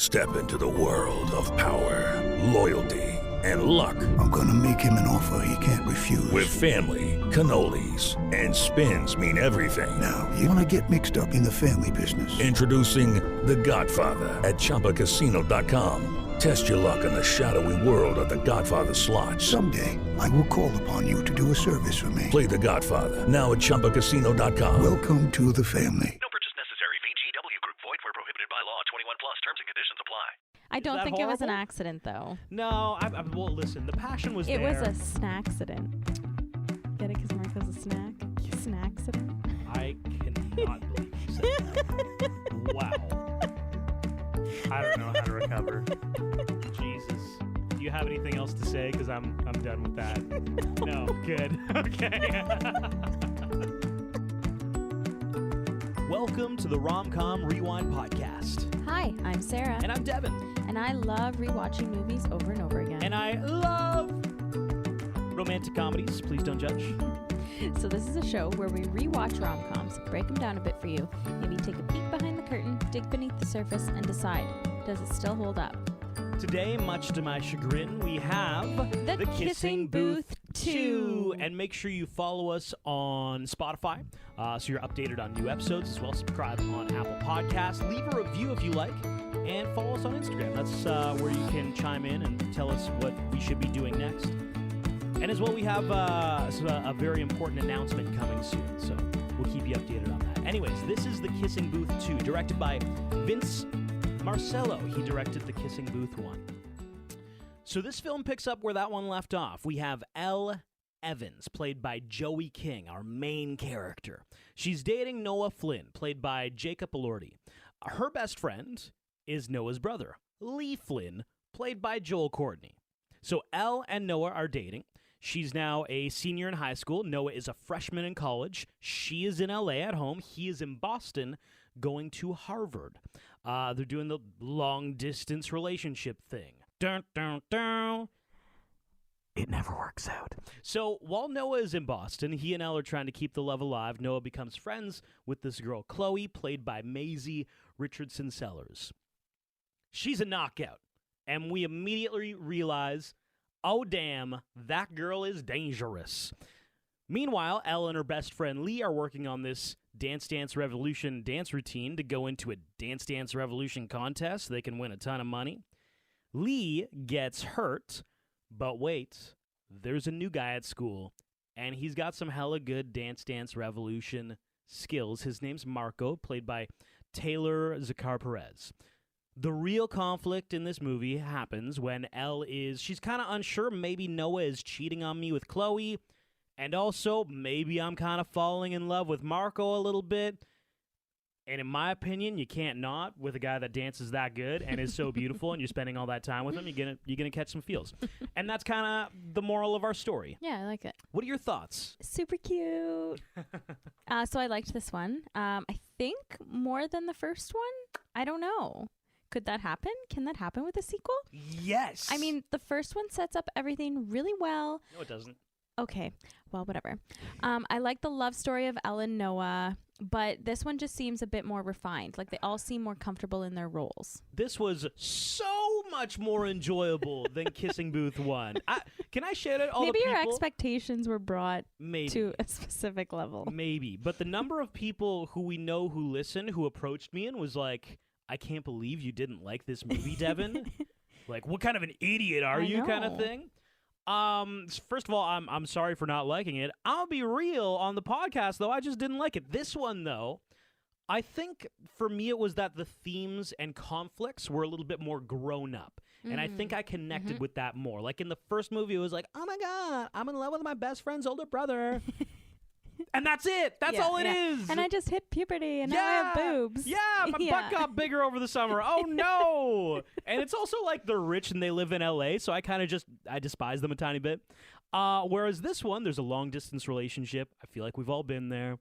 Step into the world of power, loyalty, and luck. I'm gonna make him an offer he can't refuse. With family, cannolis, and spins mean everything. Now, you wanna get mixed up in the family business. Introducing The Godfather at ChumbaCasino.com. Test your luck in the shadowy world of The Godfather slot. Someday, I will call upon you to do a service for me. Play The Godfather now at ChumbaCasino.com. Welcome to the family. No purchase necessary. VGW Group. Void where prohibited by law. 21 plus. Terms and conditions apply. I don't think it was an horrible? accident, though. No, well, listen, the passion was It there. was a snack-accident. Get it? Because Marco's a snack? Snack-accident? I cannot believe you said that. Wow. I don't know how to recover. Jesus. Do you have anything else to say? Because I'm done with that. No, good. Okay. Welcome to the Rom-Com Rewind Podcast. Hi, I'm Sarah. And I'm Devin. And I love rewatching movies over and over again. And I love romantic comedies. Please don't judge. So this is a show where we rewatch rom-coms, break them down a bit for you, maybe take a peek behind the curtain, dig beneath the surface, and decide, does it still hold up? Today, much to my chagrin, we have The Kissing Booth 2. And make sure you follow us on Spotify so you're updated on new episodes, as well as subscribe on Apple Podcasts. Leave a review if you like, and follow us on Instagram. That's where you can chime in and tell us what we should be doing next. And as well, we have a very important announcement coming soon, so we'll keep you updated on that. Anyways, this is The Kissing Booth 2, directed by Vince Marcello. He directed The Kissing Booth 1. So this film picks up where that one left off. We have Elle Evans, played by Joey King, our main character. She's dating Noah Flynn, played by Jacob Elordi. Her best friend is Noah's brother, Lee Flynn, played by Joel Courtney. So Elle and Noah are dating. She's now a senior in high school. Noah is a freshman in college. She is in LA at home. He is in Boston going to Harvard. They're doing the long-distance relationship thing. Dun, dun, dun. It never works out. So while Noah is in Boston, he and Elle are trying to keep the love alive. Noah becomes friends with this girl, Chloe, played by Maisie Richardson Sellers. She's a knockout, and we immediately realize, oh, damn, that girl is dangerous. Meanwhile, Elle and her best friend Lee are working on this Dance Dance Revolution dance routine to go into a Dance Dance Revolution contest so they can win a ton of money. Lee gets hurt, but wait, there's a new guy at school, and he's got some hella good Dance Dance Revolution skills. His name's Marco, played by Taylor Zakar Perez. The real conflict in this movie happens when Elle she's kind of unsure. Maybe Noah is cheating on me with Chloe, and also maybe I'm kind of falling in love with Marco a little bit. And in my opinion, you can't not with a guy that dances that good and is so beautiful, and you're spending all that time with him. You're gonna catch some feels, and that's kind of the moral of our story. Yeah, I like it. What are your thoughts? Super cute. So I liked this one. I think more than the first one. I don't know. Could that happen? Can that happen with a sequel? Yes. I mean, the first one sets up everything really well. No, it doesn't. Okay, well, whatever. I like the love story of Elle and Noah, but this one just seems a bit more refined. Like, they all seem more comfortable in their roles. This was so much more enjoyable than Kissing Booth 1. Can I share that? Maybe your expectations were brought Maybe. to a specific level. Maybe. But the number of people who we know who listen, who approached me and was like, I can't believe you didn't like this movie, Devin. Like, what kind of an idiot are you, kind of thing? First of all, I'm sorry for not liking it. I'll be real on the podcast, though. I just didn't like it. This one, though, I think for me it was that the themes and conflicts were a little bit more grown up. And I think I connected with that more. Like in the first movie, it was like, oh my God, I'm in love with my best friend's older brother. And that's it. That's all it is. And I just hit puberty, and now I have boobs. Yeah, my butt got bigger over the summer. Oh, no. And it's also like they're rich and they live in L.A., so I kind of I despise them a tiny bit. Whereas this one, there's a long-distance relationship. I feel like we've all been there.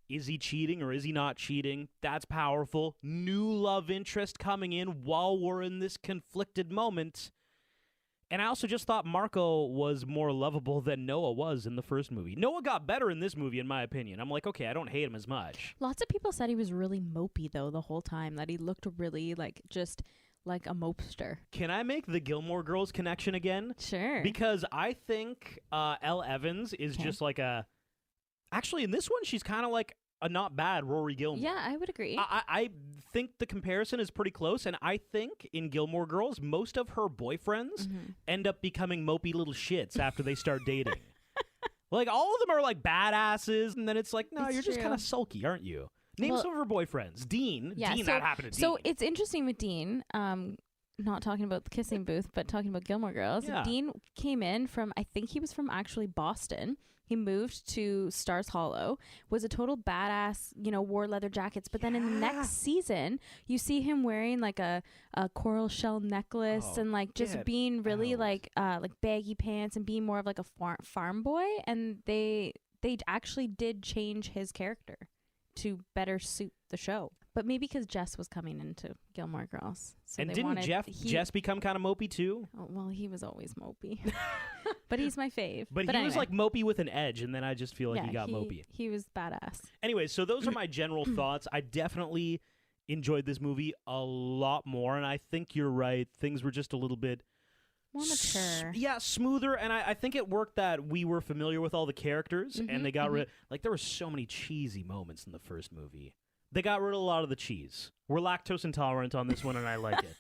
Is he cheating or is he not cheating? That's powerful. New love interest coming in while we're in this conflicted moment. And I also just thought Marco was more lovable than Noah was in the first movie. Noah got better in this movie, in my opinion. I'm like, okay, I don't hate him as much. Lots of people said he was really mopey, though, the whole time, that he looked really, like, just like a mopester. Can I make the Gilmore Girls connection again? Sure. Because I think Elle Evans is Okay. just like a... Actually, in this one, she's kind of like a not bad Rory Gilmore. Yeah, I would agree. I think the comparison is pretty close, and I think in Gilmore Girls, most of her boyfriends Mm-hmm. end up becoming mopey little shits after they start dating. Like, all of them are like badasses, and then it's like, no, It's you're just true. kind of sulky, aren't you? Name Well- some of her boyfriends. Dean. Yeah, Dean, so- that happened to So Dean. it's interesting with Dean, not talking about the kissing booth, but talking about Gilmore Girls. Yeah. Dean came in from, I think he was from actually Boston. He moved to Stars Hollow, was a total badass, wore leather jackets. But then in the Yeah. next season, you see him wearing like a coral shell necklace Oh, and like just get being really out. like baggy pants and being more of like a farm boy. And they actually did change his character to better suit the show. But maybe because Jess was coming into Gilmore Girls. So and they didn't wanted, Jess become kind of mopey too? Oh, well, he was always mopey. But he's my fave. But he was anyway. like mopey with an edge, and then I just feel like he got mopey. He was badass. Anyway, so those are my general thoughts. I definitely enjoyed this movie a lot more, and I think you're right. Things were just a little bit More mature. yeah, smoother, and I think it worked that we were familiar with all the characters, and they got rid. Like, there were so many cheesy moments in the first movie. They got rid of a lot of the cheese. We're lactose intolerant on this one, and I like it.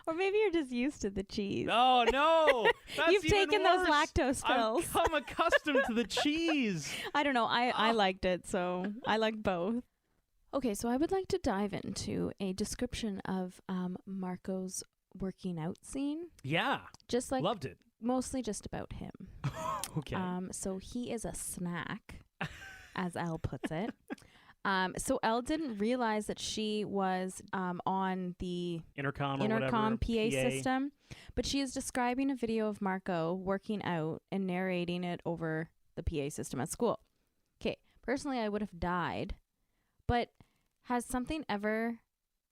Or maybe you're just used to the cheese. Oh no! That's You've even taken those worse. lactose pills. I've come accustomed to the cheese. I don't know. I liked it, so I liked both. Okay, so I would like to dive into a description of Marco's working out scene. Yeah, Just like loved it. mostly just about him. Okay. So he is a snack, as Elle puts it. So Elle didn't realize that she was on the Intercom or intercom whatever. PA system, but she is describing a video of Marco working out and narrating it over the PA system at school. Okay, personally, I would have died, but has something ever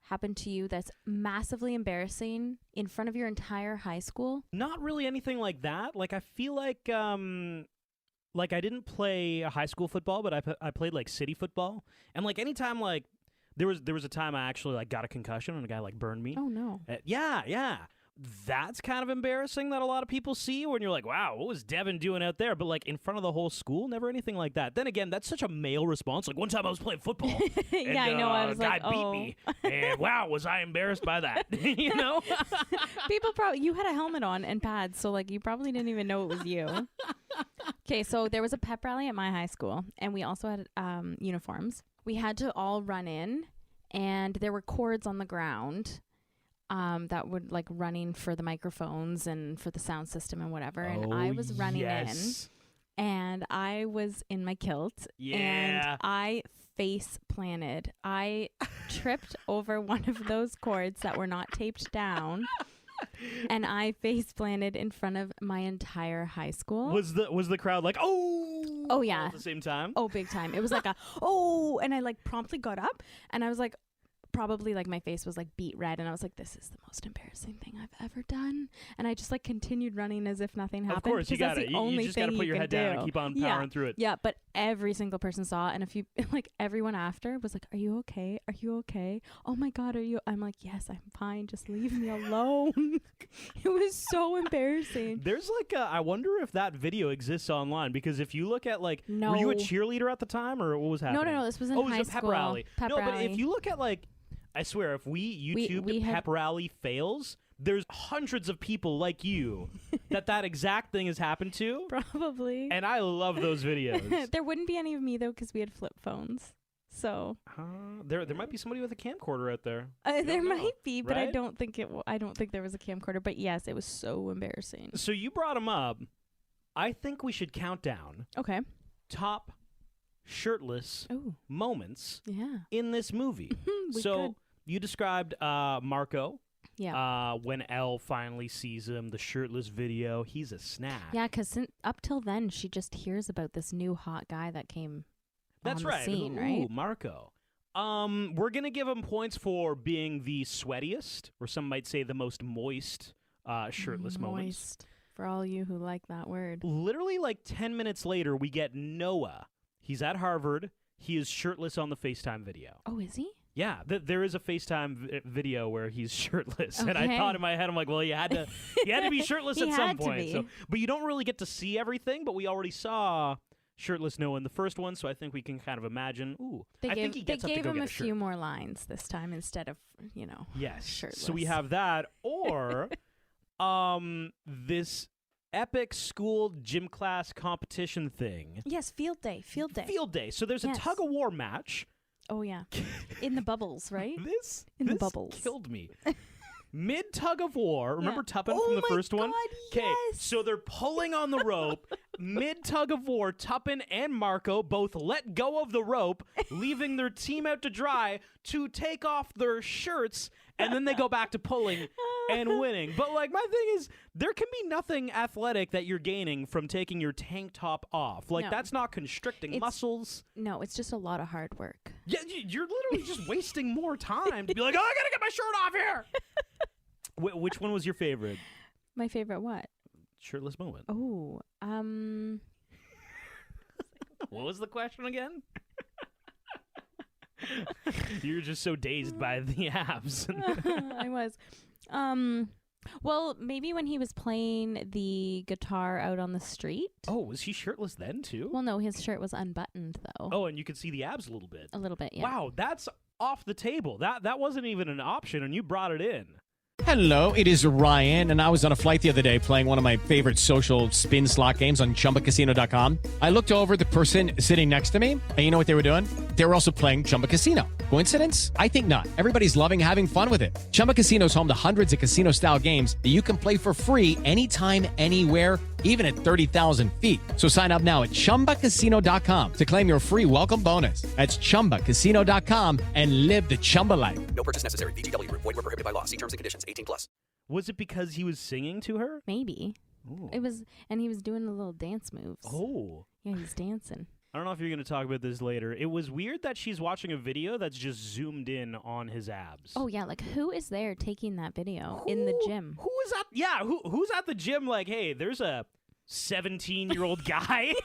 happened to you that's massively embarrassing in front of your entire high school? Not really anything like that. Like, I feel like I didn't play high school football, but I played like city football, and like anytime like there was a time I actually like got a concussion and a guy like burned me. Oh no. Yeah. That's kind of embarrassing that a lot of people see when you're like, wow, what was Devin doing out there? But like in front of the whole school, never anything like that. Then again, that's such a male response. Like one time I was playing football. Yeah, I know. I was a guy like, oh. beat me. And wow, was I embarrassed by that? You know? People probably, you had a helmet on and pads, so like you probably didn't even know it was you. Okay, so there was a pep rally at my high school, and we also had uniforms. We had to all run in, and there were cords on the ground that would like running for the microphones and for the sound system and whatever. And I was running yes. in, and I was in my kilt, Yeah. and I face planted. I tripped over one of those cords that were not taped down. And I face planted in front of my entire high school. Was the crowd like, oh? Oh, yeah. All at the same time? Oh, big time. It was like a, oh, and I like promptly got up, and I was like, probably like my face was like beet red, and I was like, this is the most embarrassing thing I've ever done. And I just like continued running as if nothing happened. Of course, you because got that's it. the only You just thing got to put you your can head down do. and keep on Yeah. powering through it. Yeah, but every single person saw, and if you like everyone after was like, are you okay? Are you okay? Oh my God, are you? I'm like, yes, I'm fine. Just leave me alone. It was so embarrassing. There's like I wonder if that video exists online, because if you look at like, No. were you a cheerleader at the time, or what was happening? No, this was in it high was a pep school. rally. Pep no, rally. but if you look at like, I swear, if we YouTube we had- pep rally fails, there's hundreds of people like you that exact thing has happened to, Probably. and I love those videos. There wouldn't be any of me though, because we had flip phones. So There might be somebody with a camcorder out there. there don't know, might be, but I right? don't think I don't think there was a camcorder. But yes, it was so embarrassing. So you brought him up. I think we should count down Okay. top shirtless Oh moments yeah. in this movie. We So could. you described Marco. Yeah. When Elle finally sees him, the shirtless video, he's a snack. Yeah, because up till then, she just hears about this new hot guy that came That's on right. the scene, Ooh, right? Marco. We're gonna give him points for being the sweatiest, or some might say the most moist, shirtless moments. Moist. For all you who like that word. Literally, like 10 minutes later, we get Noah. He's at Harvard. He is shirtless on the FaceTime video. Oh, is he? Yeah, there is a FaceTime video where he's shirtless, and I Okay. thought in my head, I'm like, well, he had to be shirtless He at some had to point. be. So, but you don't really get to see everything. But we already saw shirtless Noah in the first one, so I think we can kind of imagine. Ooh, I think he gets up to gave go him get a a shirt. few more lines this time instead of, Yes. shirtless. So we have that, or this epic school gym class competition thing. Yes, field day. Field day. So there's a Yes. tug of war match. Oh, yeah. In the bubbles, right? This In the this bubbles. killed me. Mid tug of war. Remember Tuppen Oh from the my first one? God, Okay, yes. so they're pulling on the rope. Mid tug of war, Tuppen and Marco both let go of the rope, leaving their team out to dry to take off their shirts, and then they go back to pulling and winning. But like my thing is, there can be nothing athletic that you're gaining from taking your tank top off. Like No. that's not constricting It's- muscles. No, it's just a lot of hard work. Yeah, you're literally just wasting more time to be like, oh, I gotta get my shirt off here. Which one was your favorite My favorite what? shirtless moment? Oh, What was the question again? You're just so dazed by the abs. I was. Well, maybe when he was playing the guitar out on the street. Oh, was he shirtless then too? Well, no, his shirt was unbuttoned though. Oh, and you could see the abs a little bit. A little bit, yeah. Wow, that's off the table. That wasn't even an option, and you brought it in. Hello, it is Ryan, and I was on a flight the other day playing one of my favorite social spin slot games on ChumbaCasino.com. I looked over at the person sitting next to me, and you know what they were doing? They were also playing Chumba Casino. Coincidence? I think not. Everybody's loving having fun with it. Chumba Casino is home to hundreds of casino-style games that you can play for free anytime, anywhere, even at 30,000 feet. So sign up now at ChumbaCasino.com to claim your free welcome bonus. That's ChumbaCasino.com and live the Chumba life. No purchase necessary. VGW Group. Void where prohibited by law. See terms and conditions. 18+. Was it because he was singing to her? Maybe. Ooh. It was, and he was doing the little dance moves. Oh. Yeah, he's dancing. I don't know if you're going to talk about this later. It was weird that she's watching a video that's just zoomed in on his abs. Oh yeah, like who is there taking that video in the gym? Who is at? Yeah, who's at the gym? Like, hey, there's a 17-year-old guy.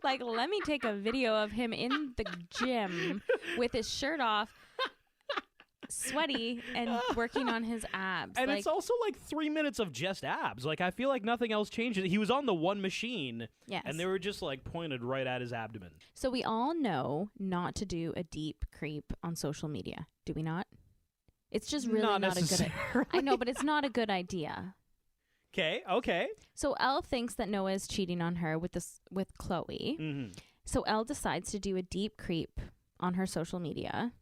Like, let me take a video of him in the gym with his shirt off, sweaty, and working on his abs. And like, it's also like 3 minutes of just abs. Like, I feel like nothing else changes. He was on the one machine, yes. and they were just like pointed right at his abdomen. So we all know not to do a deep creep on social media, do we not? It's just really Not not a good. necessarily. I know, but it's not a good idea. Okay. So Elle thinks that Noah is cheating on her with Chloe. Mm-hmm. So Elle decides to do a deep creep on her social media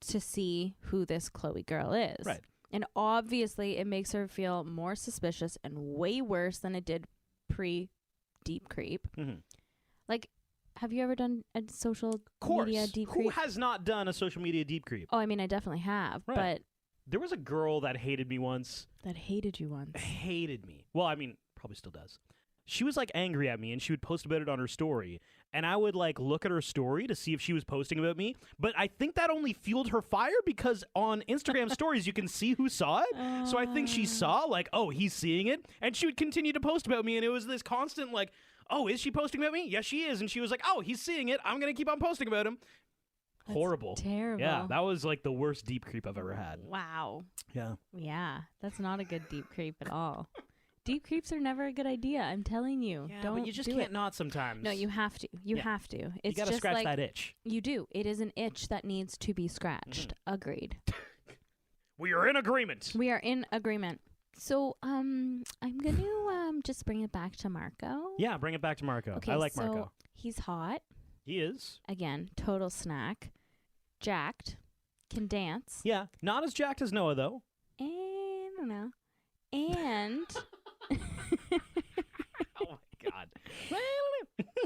to see who this Chloe girl is. Right. And obviously it makes her feel more suspicious and way worse than it did pre-deep creep. Mm-hmm. Like, have you ever done a social Course. media deep Who creep? has not done a social media deep creep? Oh, I mean, I definitely have, Right. but There was a girl that hated me once. that hated you once. Hated me. Well, I mean, probably still does. She was like angry at me, and she would post about it on her story. And I would like look at her story to see if she was posting about me. But I think that only fueled her fire because on Instagram stories you can see who saw it. So I think she saw like, oh, he's seeing it, and she would continue to post about me. And it was this constant like, oh, is she posting about me? Yes, she is. And she was like, oh, he's seeing it. I'm gonna keep on posting about him. That's Horrible. terrible. Yeah, that was like the worst deep creep I've ever had. Wow. Yeah. Yeah, that's not a good deep creep at all. Deep creeps are never a good idea. I'm telling you. Yeah, Don't but you just do can't it. not sometimes. No, you have to. You Yeah. have to. You It's gotta just scratch like that itch. you do. It is an itch that needs to be scratched. Agreed. We are in agreement. We are in agreement. So, I'm gonna just bring it back to Marco. Yeah, bring it back to Marco. Okay, I like so Marco. he's hot. He is. Again, total snack. Jacked. Can dance. Yeah, not as jacked as Noah though. And I don't know. And Oh my god.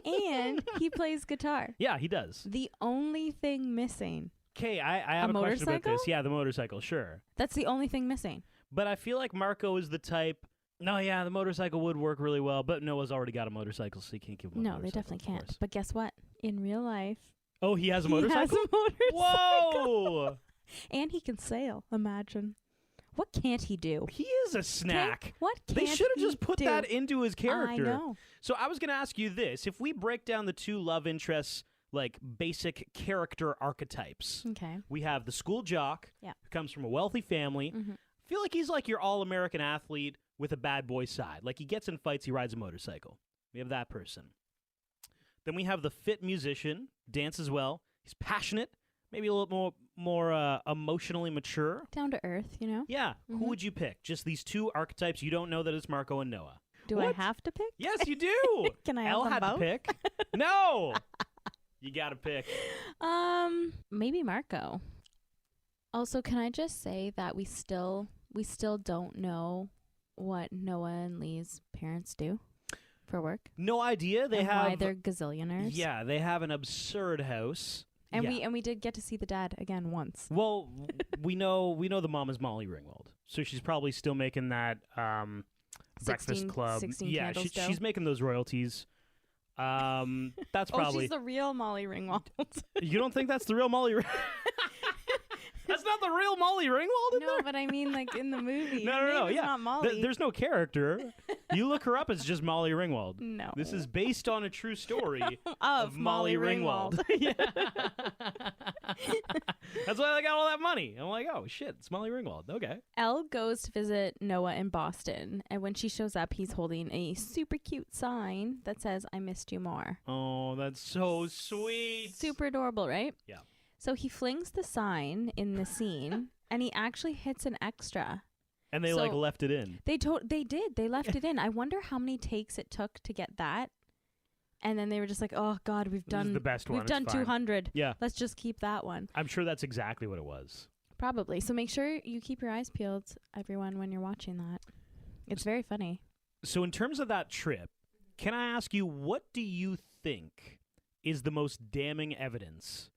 and he plays guitar. Yeah, he does. The only thing missing. Okay, I have a question about motorcycle? this. Yeah, the motorcycle, sure. That's the only thing missing. But I feel like Marco is the type. No, yeah, the motorcycle would work really well, but Noah's already got a motorcycle, so he can't give him a No, they motorcycle, definitely of can't. course. But guess what? In real life, Oh, he has a he motorcycle? has a motorcycle. Whoa! And he can sail. Imagine. What can't he do? He is a snack. What can't They should have he just put do? that into his character. I know. So I was going to ask you this. If we break down the two love interests like basic character archetypes. Okay. We have the school jock Yeah. who comes from a wealthy family. I feel like he's like your all-American athlete with a bad boy side. Like he gets in fights, he rides a motorcycle. We have that person. Then we have the fit musician, dances well. He's passionate, maybe a little more emotionally mature. Down to earth, you know? Yeah. Who would you pick? Just these two archetypes. You don't know that it's Marco and Noah. Do What? I have to pick? Yes, you do. Can I have Elle them had both? to pick. No. You got to pick. Maybe Marco. Also, can I just say that we still don't know what Noah and Lee's parents do for work? No idea. They and have. why they're gazillionaires. Yeah, they have an absurd house. And Yeah. we did get to see the dad again once. Well, we know the mom is Molly Ringwald, so she's probably still making that Breakfast Club. 16 Yeah, Candles dough. she's making those royalties. That's Oh, probably. she's the real Molly Ringwald. You don't think that's the real Molly? That's not the real Molly Ringwald in No, there? but I mean, like in the movie. No, her no, no. name is Yeah, not Molly. There's no character. You look her up; it's just Molly Ringwald. No. This is based on a true story of Molly Ringwald. Yeah. That's why I got all that money. I'm like, oh shit, it's Molly Ringwald. Okay. Elle goes to visit Noah in Boston, and when she shows up, he's holding a super cute sign that says, "I missed you more." Oh, that's so sweet. Super adorable, right? Yeah. So he flings the sign in the scene, and he actually hits an extra. And they like left it in. They did. They left it in. I wonder how many takes it took to get that. And then they were just like, "Oh God, we've This is done the best one. We've It's done fine." 200. Yeah. Let's just keep that one." I'm sure that's exactly what it was. Probably. So make sure you keep your eyes peeled, everyone, when you're watching that. It's very funny. So in terms of that trip, can I ask you, what do you think is the most damning evidence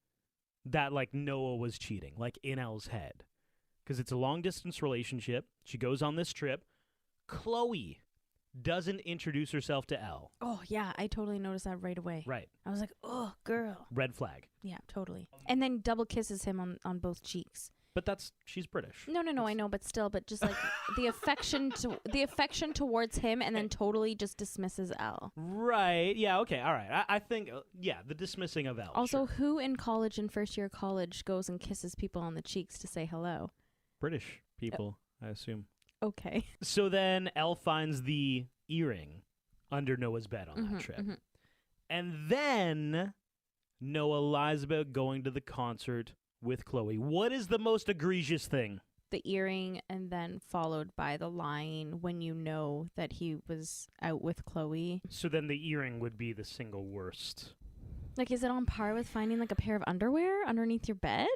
that like Noah was cheating, like in Elle's head? Because it's a long distance relationship. She goes on this trip. Chloe doesn't introduce herself to Elle. Oh, yeah. I totally noticed that right away. Right. I was like, "Oh, girl." Red flag. Yeah, totally. And then double kisses him on both cheeks. But she's British. No, I know, but still, but just like the affection towards him, and then totally just dismisses Elle. Right. Yeah. Okay. All right. I think, the dismissing of Elle. Also, sure. who in college, in first year of college, goes and kisses people on the cheeks to say hello? British people, I assume. Okay. So then Elle finds the earring under Noah's bed on that trip. And then Noah lies about going to the concert with Chloe. What is the most egregious thing? The earring, and then followed by the lying when you know that he was out with Chloe. So then the earring would be the single worst. Like, is it on par with finding like a pair of underwear underneath your bed?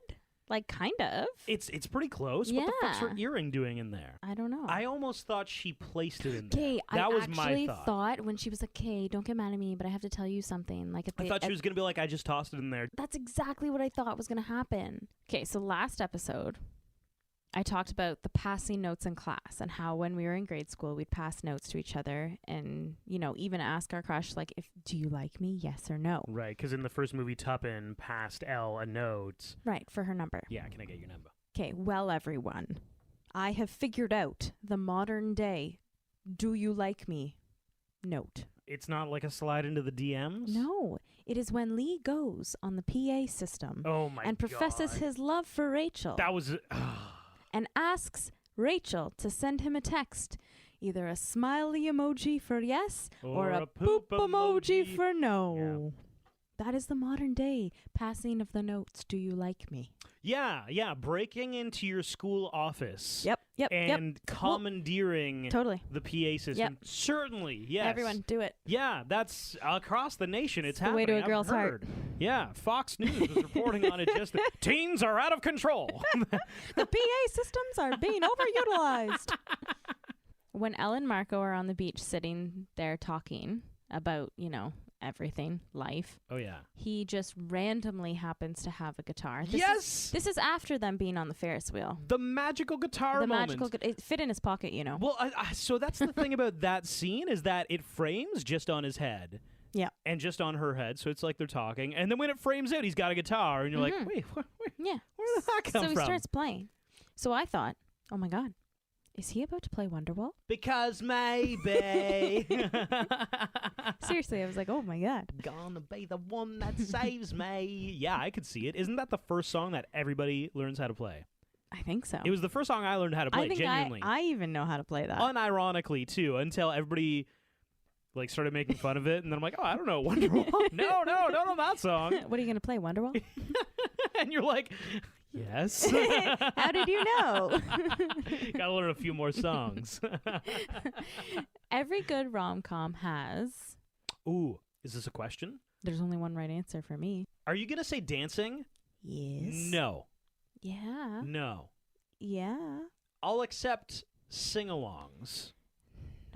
Like, kind of. It's pretty close. What the fuck's her Yeah. earring doing in there? I don't know. I almost thought she placed it in there. Okay, That I was actually my thought. thought when she was like, "Okay, don't get mad at me, but I have to tell you something." Like, if I they, thought she was going to be like, I just tossed it in there. That's exactly what I thought was going to happen. Okay, so last episode, I talked about the passing notes in class and how when we were in grade school, we'd pass notes to each other and, even ask our crush, like, "Do you like me? Yes or no?" Right, because in the first movie, Tuppen passed Elle a note. Right, for her number. Yeah, can I get your number? Okay, well, everyone, I have figured out the modern day "do you like me" note. It's not like a slide into the DMs? No, it is when Lee goes on the PA system Oh my and professes God. his love for Rachel. That was... and asks Rachel to send him a text, either a smiley emoji for yes or a poop emoji for no. That is the modern day passing of the notes. Do you like me? Yeah, breaking into your school office. Yep. And commandeering Totally. the PA system. Yep. Certainly, yes. Everyone, do it. Yeah, that's across the nation. It's the happening. way to a I've girl's heart. heard. Yeah, Fox News was reporting on it just. Teens are out of control. The PA systems are being overutilized. When Elle and Marco are on the beach sitting there talking about, everything, life, Oh yeah. he just randomly happens to have a guitar. Yes! This is after them being on the Ferris wheel. The magical guitar The moment. magical, it fit in his pocket, Well, so that's the thing about that scene is that it frames just on his head. Yeah. And just on her head, so it's like they're talking. And then when it frames out, he's got a guitar, and you're like, wait, Yeah. where did that come So he from? starts playing. So I thought, oh my God, Is he about to play Wonderwall? Because maybe. Seriously, I was like, oh my God. Gonna be the one that saves me. Yeah, I could see it. Isn't that the first song that everybody learns how to play? I think so. It was the first song I learned how to play, I think genuinely. I even know how to play that. Unironically, too, until everybody like started making fun of it. And then I'm like, oh, I don't know, Wonderwall. No, don't know that song. What are you going to play, Wonderwall? And you're like, yes. How did you know? Gotta learn a few more songs. Every good rom-com has... Ooh, is this a question? There's only one right answer for me. Are you going to say dancing? Yes. No. Yeah. No. Yeah. I'll accept sing-alongs.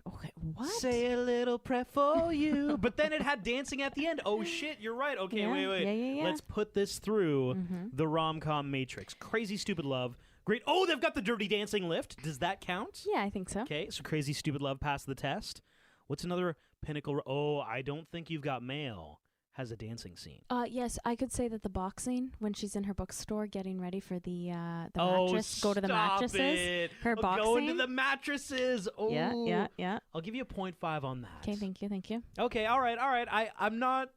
Okay, what? Say a little prayer for you. But then it had dancing at the end. Oh, shit, you're right. Okay, Yeah, wait. yeah. Let's put this through the rom-com matrix. Crazy Stupid Love. Great. Oh, they've got the Dirty Dancing lift. Does that count? Yeah, I think so. Okay, so Crazy Stupid Love passed the test. What's another pinnacle? Oh, I Don't Think You've Got Mail has a dancing scene. Yes, I could say that the boxing when she's in her bookstore getting ready for the Oh, mattress, go to the stop mattresses. it. Her boxing. Going to the mattresses. Oh, Yeah. I'll give you a 0.5 on that. Okay, thank you. Okay, all right. I'm not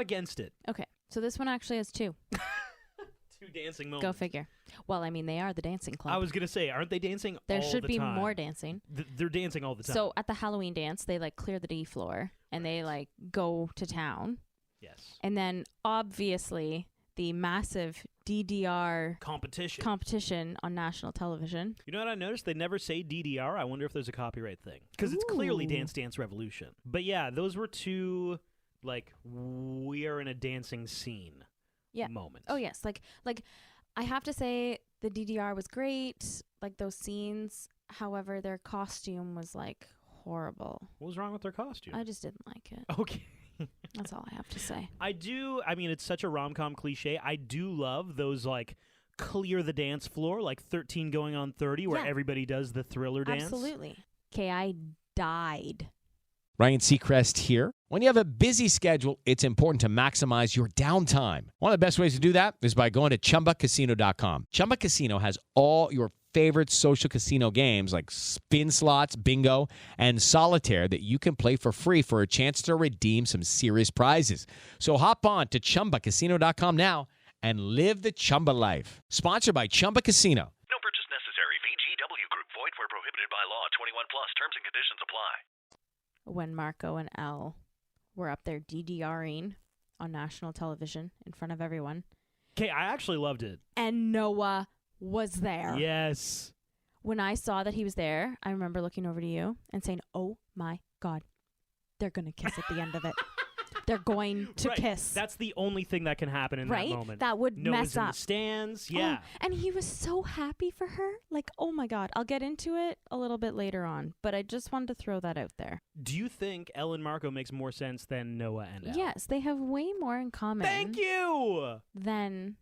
against it. Okay, so this one actually has 2. 2 dancing moments. Go figure. Well, I mean, they are the dancing club. I was gonna say, aren't they dancing There all should the be time? more dancing. They're dancing all the time. So at the Halloween dance, they like clear the D floor and they like go to town. yes, And then obviously the massive DDR competition on national television. You know what I noticed? They never say DDR. I wonder if there's a copyright thing because it's clearly Ooh. Dance Dance Revolution. But yeah, those were 2 like we are in a dancing scene moments. Oh yes, like I have to say the DDR was great, like those scenes. However, their costume was like horrible. What was wrong with their costume? I just didn't like it. Okay. That's all I have to say. I mean, it's such a rom-com cliche. I do love those, like, clear the dance floor, like 13 going on 30, where everybody does the Thriller dance. Absolutely. Okay, I died. Ryan Seacrest here. When you have a busy schedule, it's important to maximize your downtime. One of the best ways to do that is by going to ChumbaCasino.com. Chumba Casino has all your favorite social casino games like spin slots, bingo, and solitaire that you can play for free for a chance to redeem some serious prizes. So hop on to ChumbaCasino.com now and live the Chumba life. Sponsored by Chumba Casino. No purchase necessary. VGW Group. Void where prohibited by law. 21 plus. Terms and conditions apply. When Marco and Elle were up there DDRing on national television in front of everyone. Okay, I actually loved it. And Noah was there. Yes. When I saw that he was there, I remember looking over to you and saying, oh my God, they're going to kiss at the end of it. They're going to kiss. That's the only thing that can happen in that moment. That would Noah's mess in up. the stands. Yeah. Oh, and he was so happy for her. Like, oh my God. I'll get into it a little bit later on, but I just wanted to throw that out there. Do you think Elle and Marco makes more sense than Noah and Elle? Yes, they have way more in common. Thank you. Than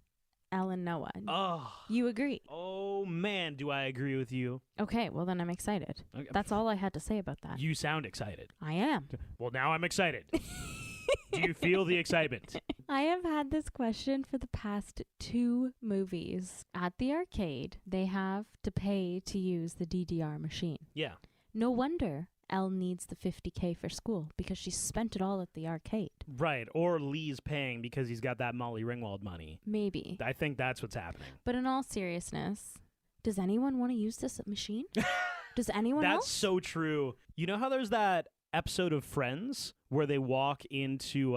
Elle and Noah. Oh. You agree? Oh, man, do I agree with you. Okay, well then I'm excited. Okay. That's all I had to say about that. You sound excited. I am. Well, now I'm excited. Do you feel the excitement? I have had this question for the past 2 movies. At the arcade, they have to pay to use the DDR machine. Yeah. No wonder Elle needs the $50K for school because she spent it all at the arcade. Right. Or Lee's paying because he's got that Molly Ringwald money. Maybe. I think that's what's happening. But in all seriousness, does anyone want to use this machine? Does anyone That's else? so true. You know how there's that episode of Friends where they walk into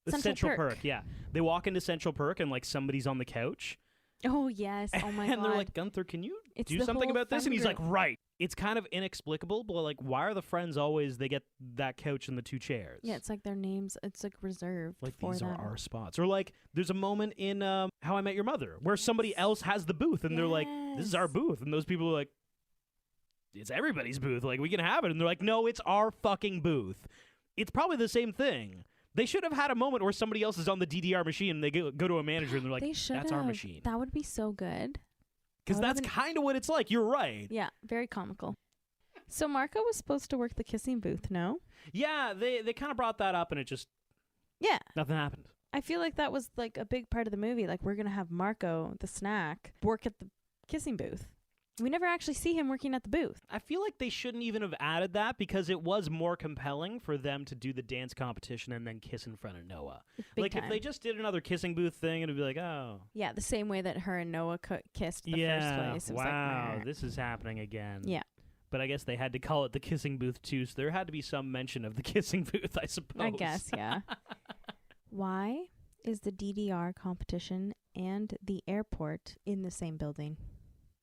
Central Perk? Yeah. They walk into Central Perk and like somebody's on the couch. Oh, yes. Oh, my God. And they're like, Gunther, can you It's do the something whole about this? friend And he's like, group. right. It's kind of inexplicable, but like, why are the friends always, they get that couch and the 2 chairs? Yeah, it's like their names, it's like reserved Like, for these them. are our spots. Or like, there's a moment in How I Met Your Mother where somebody else has the booth and they're like, this is our Yes. booth. And those people are like, it's everybody's booth. Like, we can have it. And they're like, no, it's our fucking booth. It's probably the same thing. They should have had a moment where somebody else is on the DDR machine and they go to a manager and they're like, They should that's our have. machine. That would be so good. Because that that's would've kind of what it's like. You're right. Yeah, very comical. So Marco was supposed to work the kissing booth, no? Yeah, they kind of brought that up and it just, Yeah. nothing happened. I feel like that was like a big part of the movie. Like, we're going to have Marco, the snack, work at the kissing booth. We never actually see him working at the booth. I feel like they shouldn't even have added that because it was more compelling for them to do the dance competition and then kiss in front of Noah. Big Like, time. if they just did another kissing booth thing, it'd be like, oh. Yeah, the same way that her and Noah kissed the first Yeah, place. It was wow, like, meh. this is happening again. Yeah. But I guess they had to call it the kissing booth too, so there had to be some mention of the kissing booth, I suppose. I guess, yeah. Why is the DDR competition and the airport in the same building?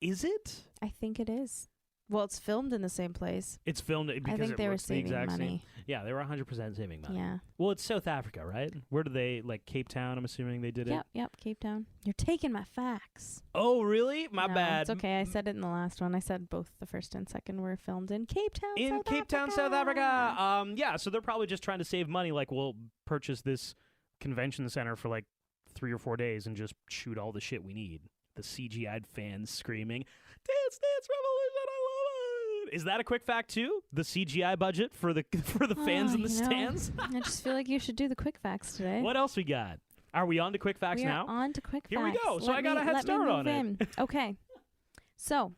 Is it? I think it is. Well, it's filmed in the same place. It's filmed because I think it they were looks the saving exact money. same. Yeah, they were 100% saving money. Yeah. Well, it's South Africa, right? Where do they, like Cape Town, I'm assuming they did it? Yep, Cape Town. You're taking my facts. Oh, really? My No, bad. It's okay. I said it in the last one. I said both the first and second were filmed in Cape Town, In South Cape Town, South Africa. Yeah, so they're probably just trying to save money. Like, we'll purchase this convention center for like 3 or 4 days and just shoot all the shit we need. The CGI'd fans screaming, "Dance Dance Revolution, I love it!" Is that a quick fact too? The CGI budget for the fans in the stands. I just feel like you should do the quick facts today. What else we got? Are we on to quick facts we now? are on to quick Here facts. we go. So I got a head start on it. Okay. So,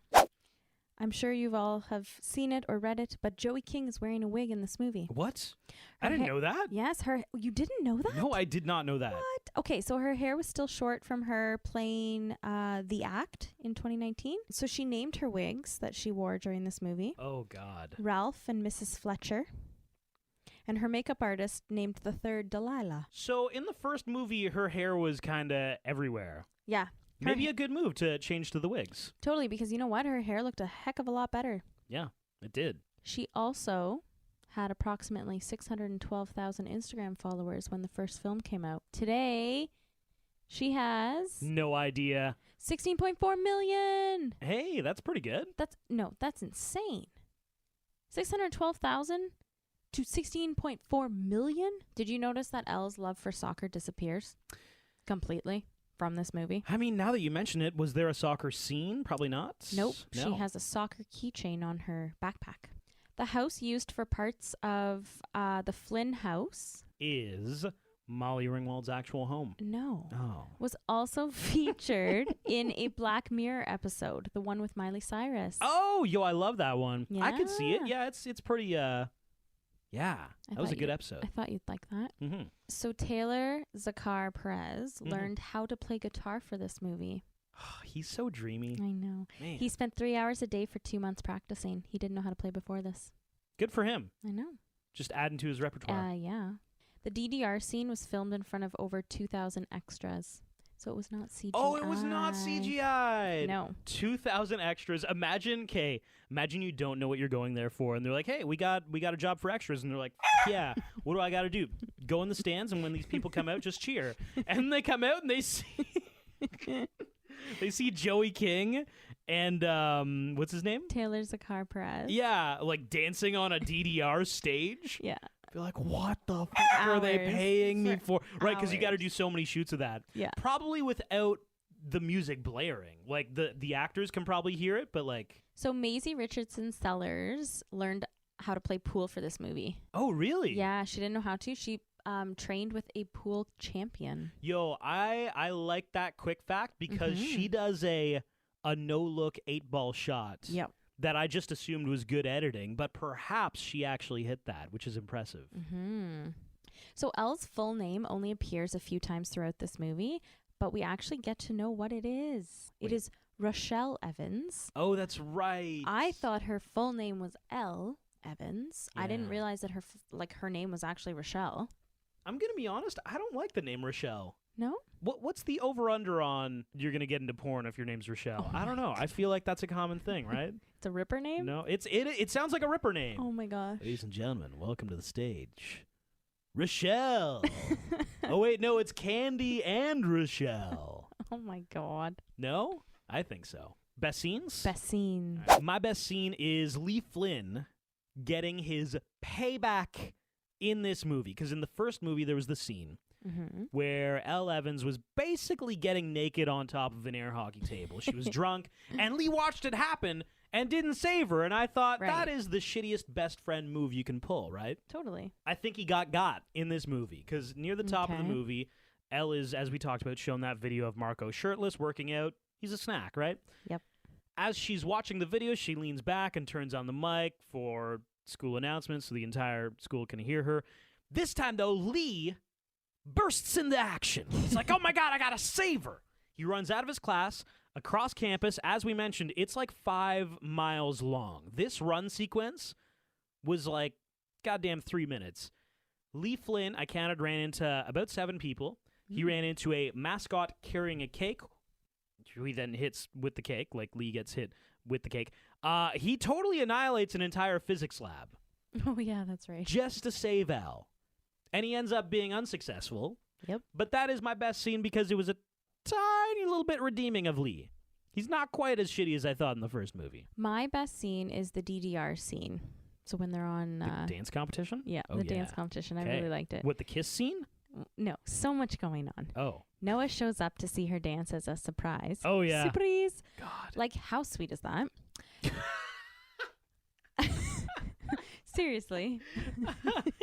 I'm sure you've all have seen it or read it, but Joey King is wearing a wig in this movie. What? Her I didn't hair- know that. Yes, you didn't know that? No, I did not know that. What? Okay, so her hair was still short from her playing The Act in 2019. So she named her wigs that she wore during this movie Oh God. Ralph and Mrs. Fletcher. And her makeup artist named the third Delilah. So in the first movie, her hair was kind of everywhere. Yeah. Maybe a good move to change to the wigs. Totally, because you know what? Her hair looked a heck of a lot better. Yeah, it did. She also had approximately 612,000 Instagram followers when the first film came out. Today, she has No idea. 16.4 million. Hey, that's pretty good. That's insane. 612,000 to 16.4 million? Did you notice that Elle's love for soccer disappears completely from this movie? I mean, now that you mention it, was there a soccer scene? Probably not. Nope. No. She has a soccer keychain on her backpack. The house used for parts of the Flynn house. Is Molly Ringwald's actual home. No. Oh. Was also featured in a Black Mirror episode, the one with Miley Cyrus. Oh, yo, I love that one. I could see it. Yeah. Yeah, it's pretty, yeah. That was a good episode. I thought you'd like that. Mm-hmm. So Taylor Zakar Perez learned how to play guitar for this movie. He's so dreamy. I know. Man. He spent 3 hours a day for 2 months practicing. He didn't know how to play before this. Good for him. I know. Just adding to his repertoire. Yeah. The DDR scene was filmed in front of over 2,000 extras. So it was not CGI. Oh, it was not CGI. No. 2,000 extras. Imagine you don't know what you're going there for, and they're like, "Hey, we got a job for extras," and they're like, "Yeah, what do I got to do? Go in the stands, and when these people come out, just cheer." And they come out and they see Joey King and what's his name? Taylor Zakar Perez. Yeah, like dancing on a DDR stage. Yeah. They're like, what the fuck are they Hours. paying me for? Right, because you got to hours. do so many shoots of that. Yeah. Probably without the music blaring. Like, the actors can probably hear it, but like... So Maisie Richardson Sellers learned how to play pool for this movie. Oh, really? Yeah, she didn't know how to. She trained with a pool champion. Yo, I like that quick fact because she does a no-look 8-ball shot. Yep. That I just assumed was good editing, but perhaps she actually hit that, which is impressive. Mm-hmm. So Elle's full name only appears a few times throughout this movie, but we actually get to know what it is. Wait. It is Rochelle Evans. Oh, that's right. I thought her full name was Elle Evans. I didn't Yeah. realize that her name was actually Rochelle. I'm going to be honest, I don't like the name Rochelle. No? What's the over-under on you're going to get into porn if your name's Rochelle? I don't know. I feel like that's a common thing, right? It's a Ripper name? No, it sounds like a Ripper name. Oh my gosh. Ladies and gentlemen, welcome to the stage. Rochelle. Oh, wait, no, it's Candy and Rochelle. Oh my god. No? I think so. Best scenes? Best scene. All right, my best scene is Lee Flynn getting his payback in this movie. Because in the first movie, there was the scene Mm-hmm. where Elle Evans was basically getting naked on top of an air hockey table. She was drunk, and Lee watched it happen and didn't save her. And I thought, Right. that is the shittiest best friend move you can pull, right? Totally. I think he got in this movie, because near the top of the Okay. movie, Elle is, as we talked about, shown that video of Marco shirtless, working out. He's a snack, right? Yep. as she's watching the video, she leans back and turns on the mic for school announcements so the entire school can hear her. This time, though, Lee bursts into action. He's like, oh my God, I gotta save her. He runs out of his class, across campus. As we mentioned, it's like 5 miles long. This run sequence was like goddamn 3 minutes. Lee Flynn, I counted, ran into about 7 people. He ran into a mascot carrying a cake, who he then hits with the cake, like Lee gets hit with the cake. He totally annihilates an entire physics lab. Oh, yeah, that's right. Just to save Al. And he ends up being unsuccessful. Yep. But that is my best scene because it was a tiny little bit redeeming of Lee. He's not quite as shitty as I thought in the first movie. My best scene is the DDR scene. So when they're on... The dance competition? Yeah, Oh, the dance competition. I really liked it. What, the kiss scene? No, so much going on. Oh. Noah shows up to see her dance as a surprise. Oh, yeah. Surprise. God. Like, how sweet is that? Seriously.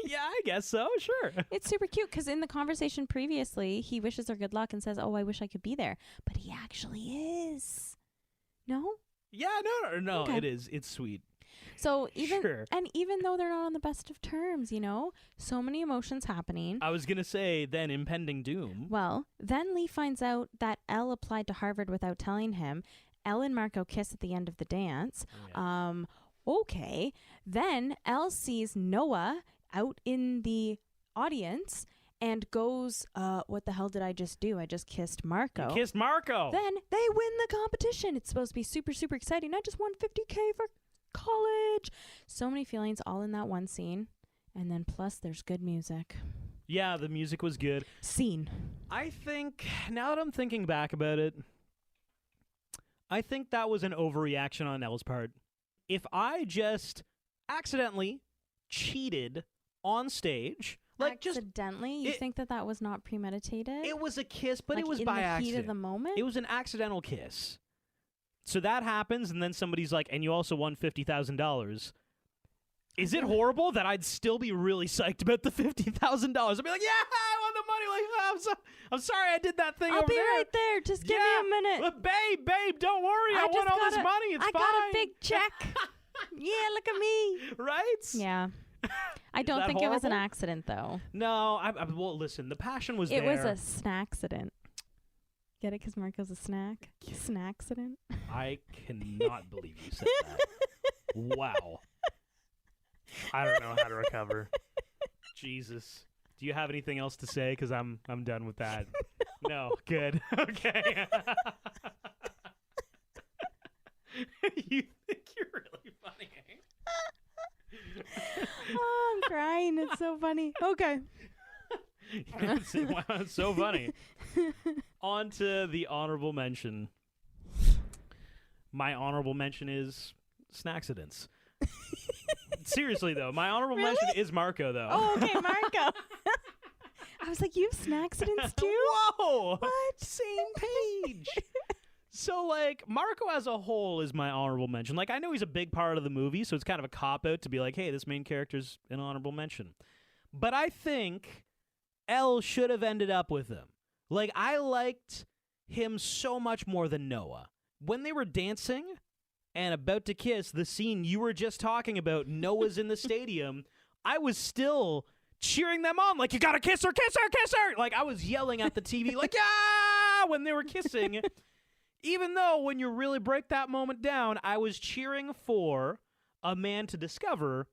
Yeah, I guess so. Sure. It's super cute because in the conversation previously, he wishes her good luck and says, oh, I wish I could be there. But he actually is. No? Yeah, no. Okay. It is. It's sweet. So even Sure. even though they're not on the best of terms, so many emotions happening. I was going to say then impending doom. Well, then Lee finds out that Elle applied to Harvard without telling him. Elle and Marco kiss at the end of the dance. Okay. Then Elle sees Noah out in the audience and goes, what the hell did I just do? I just kissed Marco. You kissed Marco. Then they win the competition. It's supposed to be super, super exciting. I just won $50K for college. So many feelings all in that one scene. And then plus there's good music. Yeah, the music was good. Scene. I think, now that I'm thinking back about it, I think that was an overreaction on Elle's part. If I just accidentally cheated on stage, like accidentally, you think that was not premeditated? it was a kiss, but like it was in by the accident. heat of the moment? It was an accidental kiss. So that happens, and then somebody's like, and you also won $50,000. Is it horrible that I'd still be really psyched about the $50,000? I'd be like, yeah, I won the money. Like, oh, I'm sorry I did that thing I'll over be there. right there. Just give me a minute. Look, babe, don't worry. I won just all this got a- money. It's I fine. got a big check. Yeah, look at me. Right? Yeah. I don't that think it was an horrible? accident, though. No, well, listen, the passion was It there. was a snackcident. Get it? Because Marco's a snack? Snackcident? I cannot believe you said that. Wow. I don't know how to recover. Jesus. Do you have anything else to say? Because I'm done with that. No. Good. Okay. You think you're really funny, Oh, I'm crying. It's so funny. Okay. Wow, it's so funny. On to the honorable mention. My honorable mention is snackcidents. Seriously, though, my honorable mention is Marco, though. Oh, okay, Marco. I was like, you have snackcidents too? Whoa! What? Same page. So, like, Marco as a whole is my honorable mention. Like, I know he's a big part of the movie, so it's kind of a cop-out to be like, hey, this main character's an honorable mention. But I think Elle should have ended up with him. Like, I liked him so much more than Noah. When they were dancing and about to kiss, the scene you were just talking about, Noah's in the stadium, I was still cheering them on. Like, you gotta kiss her, kiss her, kiss her! Like, I was yelling at the TV, like, yeah! When they were kissing. Even though when you really break that moment down, I was cheering for a man to discover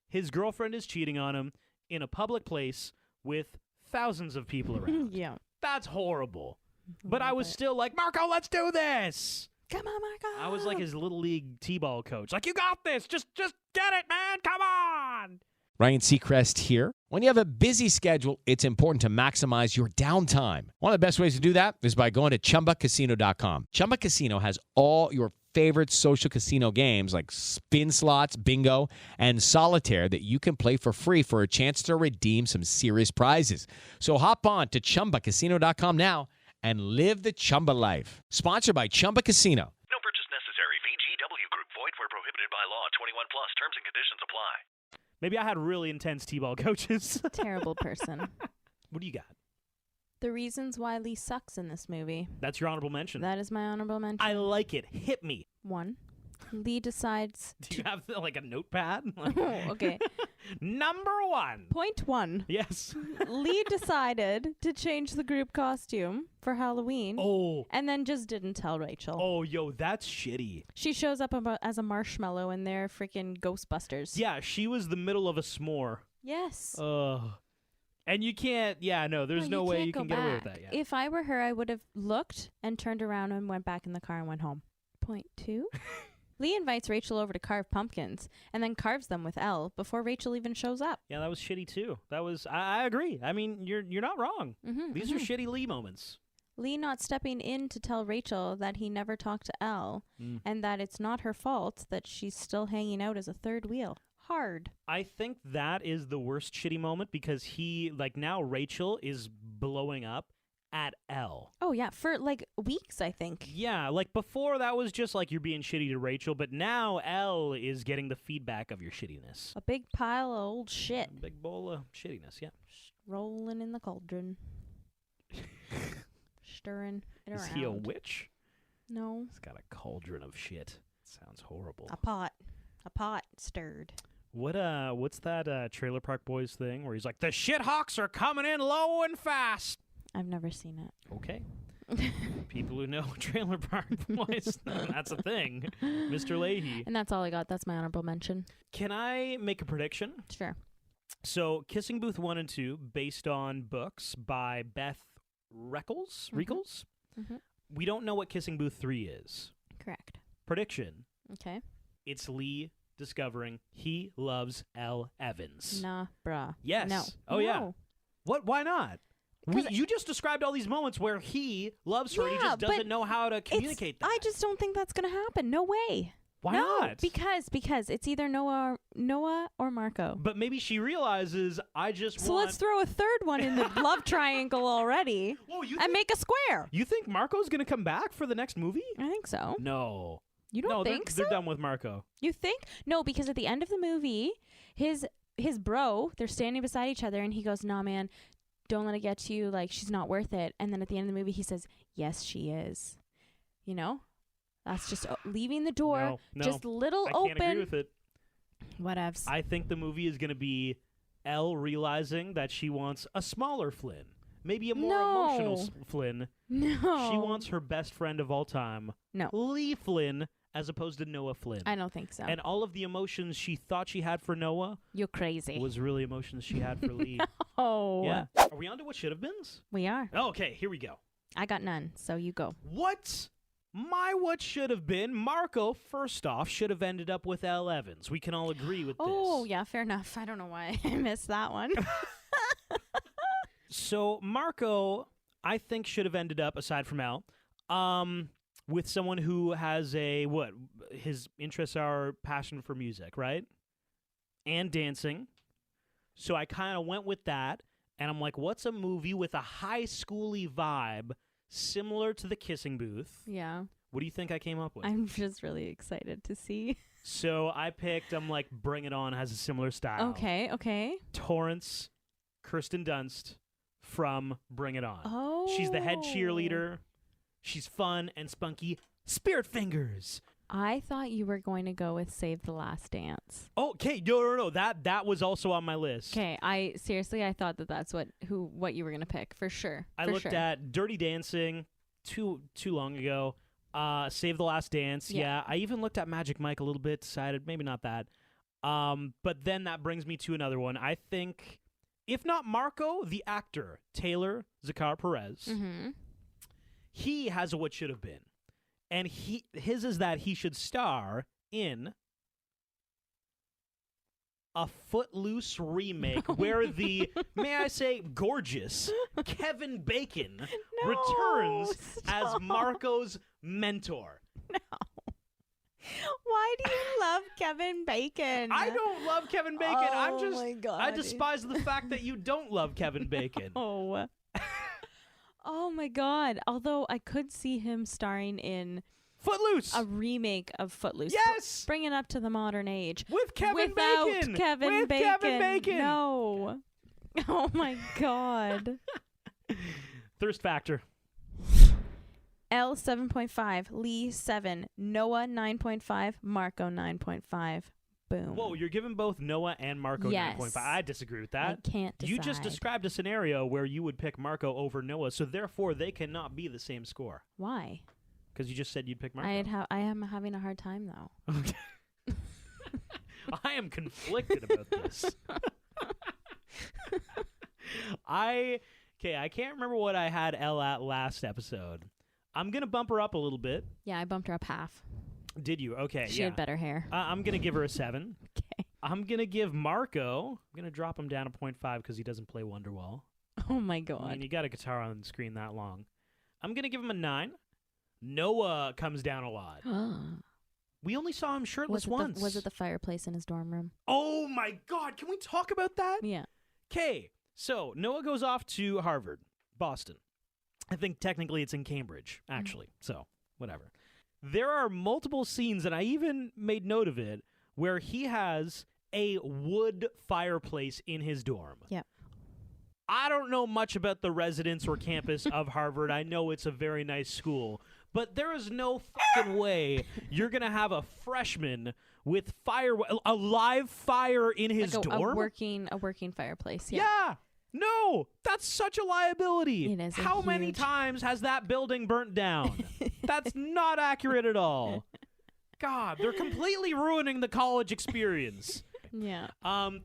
his girlfriend is cheating on him in a public place with thousands of people around. Yeah. That's horrible. But I Love was it. still like, Marco, let's do this. Come on, Marco. I was like his little league t-ball coach. Like, you got this. Just get it, man. Come on. Ryan Seacrest here. When you have a busy schedule, it's important to maximize your downtime. One of the best ways to do that is by going to ChumbaCasino.com. Chumba Casino has all your favorite social casino games like spin slots, bingo, and solitaire that you can play for free for a chance to redeem some serious prizes. So hop on to ChumbaCasino.com now and live the Chumba life. Sponsored by Chumba Casino. No purchase necessary. VGW Group. Void where prohibited by law. 21 plus. Terms and conditions apply. Maybe I had really intense t-ball coaches. Terrible person. What do you got? The reasons why Lee sucks in this movie. That's your honorable mention. That is my honorable mention. I like it. Hit me. 1. Lee decides. Do you have like a notepad? Oh, okay. Number 1. Point 1. Yes. Lee decided to change the group costume for Halloween. Oh. And then just didn't tell Rachel. Oh, yo, that's shitty. She shows up as a marshmallow and they're freaking Ghostbusters. Yeah, she was the middle of a s'more. Yes. And you can't, there's no way you can get away with that. Yeah. If I were her, I would have looked and turned around and went back in the car and went home. Point 2. Lee invites Rachel over to carve pumpkins and then carves them with Elle before Rachel even shows up. Yeah, that was shitty too. That was, I agree. I mean, you're not wrong. These are shitty Lee moments. Lee not stepping in to tell Rachel that he never talked to Elle and that it's not her fault that she's still hanging out as a third wheel. Hard. I think that is the worst shitty moment because now Rachel is blowing up at Elle. Oh, yeah, for like weeks, I think. Yeah, like before that was just like you're being shitty to Rachel, but now Elle is getting the feedback of your shittiness. A big pile of old shit. A big bowl of shittiness, yeah. Rolling in the cauldron. Stirring it around. Is he a witch? No. He's got a cauldron of shit. Sounds horrible. A pot stirred. What's that Trailer Park Boys thing where he's like, the shithawks are coming in low and fast? I've never seen it. Okay. People who know Trailer Park Boys, that's a thing. Mr. Leahy. And that's all I got. That's my honorable mention. Can I make a prediction? Sure. So, Kissing Booth 1 and 2, based on books by Beth Reckles? Reckles? Mm-hmm. We don't know what Kissing Booth 3 is. Correct. Prediction. Okay. It's Lee discovering he loves Elle Evans. Nah, bruh. Yes. No. Oh, yeah. What? Why not? 'Cause You just described all these moments where he loves her and he Yeah, just doesn't but know how to communicate that. I just don't think that's going to happen. No way. Why no, not? Because it's either Noah or Marco. But maybe she realizes I just So want... let's throw a third one in the love triangle already and make a square. You think Marco's going to come back for the next movie? I think so. No. You don't think so? They're done with Marco. You think? No, because at the end of the movie, his bro, they're standing beside each other and he goes, "Nah, man, don't let it get to you. Like, she's not worth it." And then at the end of the movie, he says, "Yes, she is." You know? That's just leaving the door No, just little I open. can't agree with it. Whatevs. I think the movie is going to be Elle realizing that she wants a smaller Flynn. Maybe a more emotional Flynn. No. She wants her best friend of all time, No. Lee Flynn, as opposed to Noah Flynn. I don't think so. And all of the emotions she thought she had for Noah You're crazy. was really emotions she had for Lee. Oh. Yeah. Are we on to what should have beens? We are. Oh, okay, here we go. I got none, so you go. What should have been? Marco, first off, should have ended up with Elle Evans. We can all agree with Oh, this. yeah, fair enough. I don't know why I missed that one. So Marco, I think, should have ended up, aside from Elle, with someone who has his interests are passion for music, right? And dancing. So I kind of went with that, and I'm like, what's a movie with a high schooly vibe similar to The Kissing Booth? Yeah. What do you think I came up with? I'm just really excited to see. So I picked, Bring It On has a similar style. Okay. Torrance, Kirsten Dunst from Bring It On. Oh. She's the head cheerleader. She's fun and spunky. Spirit Fingers. I thought you were going to go with Save the Last Dance. Okay, no. That was also on my list. Okay, I thought that's what you were going to pick for sure. I looked at Dirty Dancing too long ago. Save the Last Dance. Yeah. I even looked at Magic Mike a little bit, decided maybe not that. But then that brings me to another one. I think, if not Marco, the actor, Taylor Zakar Perez, he has a what should have been. And his is that he should star in a Footloose remake where the, may I say, gorgeous Kevin Bacon returns as Marco's mentor. No. Why do you love Kevin Bacon? I don't love Kevin Bacon. Oh my God. I despise the fact that you don't love Kevin Bacon. Oh. Oh my God. Although I could see him starring in Footloose. a remake of Footloose. Yes. Bring it up to the modern age. With Kevin Without Bacon. Kevin With Bacon. Kevin Bacon. No. Oh my God. Thirst factor. L 7.5, Lee 7, Noah 9.5, Marco 9.5. Boom. Whoa, you're giving both Noah and Marco Yes. 9.5. I disagree with that. I can't decide. You just described a scenario where you would pick Marco over Noah, so therefore they cannot be the same score. Why? Because you just said you'd pick Marco. I am having a hard time though. Okay. I am conflicted about this. I can't remember what I had Elle at last episode. I'm going to bump her up a little bit. Yeah, I bumped her up half. Did you? Okay, She had better hair. I'm going to give her a 7. Okay. I'm going to give Marco, I'm going to drop him down to 0.5 because he doesn't play Wonderwall. Oh my I god. mean, you got a guitar on the screen that long. I'm going to give him a 9. Noah comes down a lot. We only saw him shirtless once. Was it the fireplace in his dorm room? Oh my god, can we talk about that? Yeah. Okay, so Noah goes off to Harvard, Boston. I think technically it's in Cambridge, actually. So, whatever. There are multiple scenes, and I even made note of it, where he has a wood fireplace in his dorm. Yep. I don't know much about the residence or campus of Harvard. I know it's a very nice school. But there is no fucking way you're going to have a freshman with a live fire in his like dorm? A working fireplace. Yeah. Yeah. No, that's such a liability. It is How many times has that building burnt down? That's not accurate at all. God, they're completely ruining the college experience. Yeah.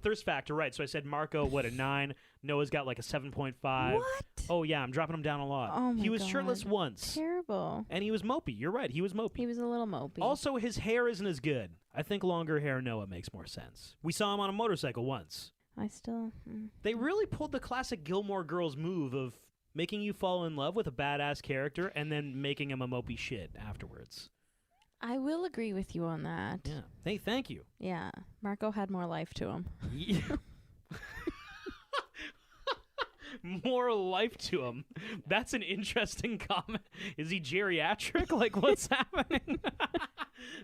Thirst factor, right. So I said Marco, a 9. Noah's got like a 7.5. What? Oh, yeah, I'm dropping him down a lot. Oh my he was God. shirtless once. Terrible. And he was mopey. You're right. He was mopey. He was a little mopey. Also, his hair isn't as good. I think longer hair Noah makes more sense. We saw him on a motorcycle once. They really pulled the classic Gilmore Girls move of making you fall in love with a badass character and then making him a mopey shit afterwards. I will agree with you on that. Yeah. Hey, thank you. Yeah. Marco had more life to him. Yeah. More life to him. That's an interesting comment. Is he geriatric? Like, what's happening?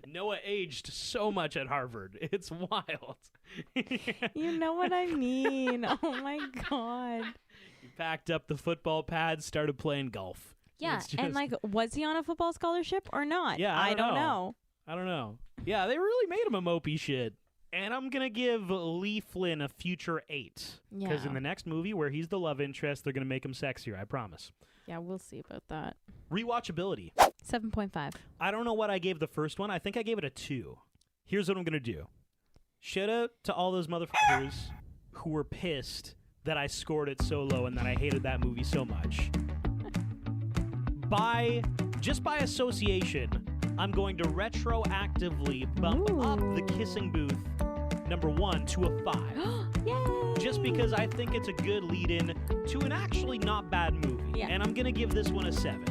Noah aged so much at Harvard. It's wild. You know what I mean. Oh, my God. He packed up the football pads, started playing golf. Yeah, It's just- and like, was he on a football scholarship or not? Yeah, I don't know. I don't know. Yeah, they really made him a mopey shit. And I'm going to give Lee Flynn a future 8. Because Yeah. in the next movie where he's the love interest, they're going to make him sexier, I promise. Yeah, we'll see about that. Rewatchability. 7.5. I don't know what I gave the first one. I think I gave it a 2. Here's what I'm going to do. Shout out to all those motherfuckers who were pissed that I scored it so low and that I hated that movie so much. Just by association, I'm going to retroactively bump up the Kissing Booth #1 to a 5. Yay! Just because I think it's a good lead-in to an actually not bad movie. Yeah. And I'm going to give this one a 7.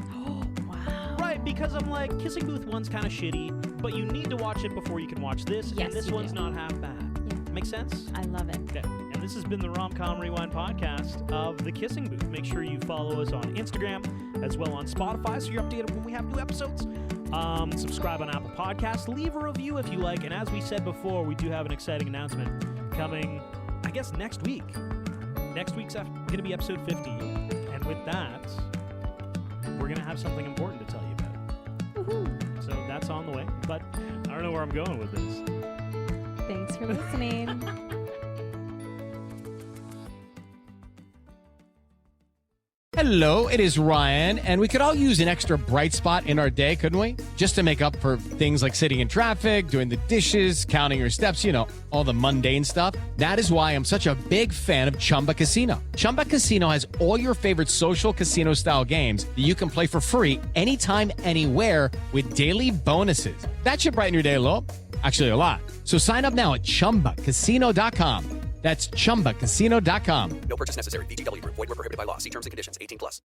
Wow. Right, because I'm like, Kissing Booth 1's kind of shitty, but you need to watch it before you can watch this, Yes, and this you one's do. not half bad. Yeah. Make sense? I love it. Okay. And this has been the Rom-Com Rewind podcast of The Kissing Booth. Make sure you follow us on Instagram as well on Spotify so you're updated when we have new episodes. Subscribe on Apple Podcasts. Leave a review if you like. And as we said before, we do have an exciting announcement coming, I guess, next week. Next week's going to be episode 50. And with that, we're going to have something important to tell you about. Woohoo. So that's on the way. But I don't know where I'm going with this. Thanks for listening. Hello, it is Ryan, and we could all use an extra bright spot in our day, couldn't we? Just to make up for things like sitting in traffic, doing the dishes, counting your steps, all the mundane stuff. That is why I'm such a big fan of Chumba Casino. Chumba Casino has all your favorite social casino-style games that you can play for free anytime, anywhere with daily bonuses. That should brighten your day a little. Actually, a lot. So sign up now at ChumbaCasino.com. That's ChumbaCasino.com. No purchase necessary. VGW Group. Void where prohibited by law. See terms and conditions. 18+.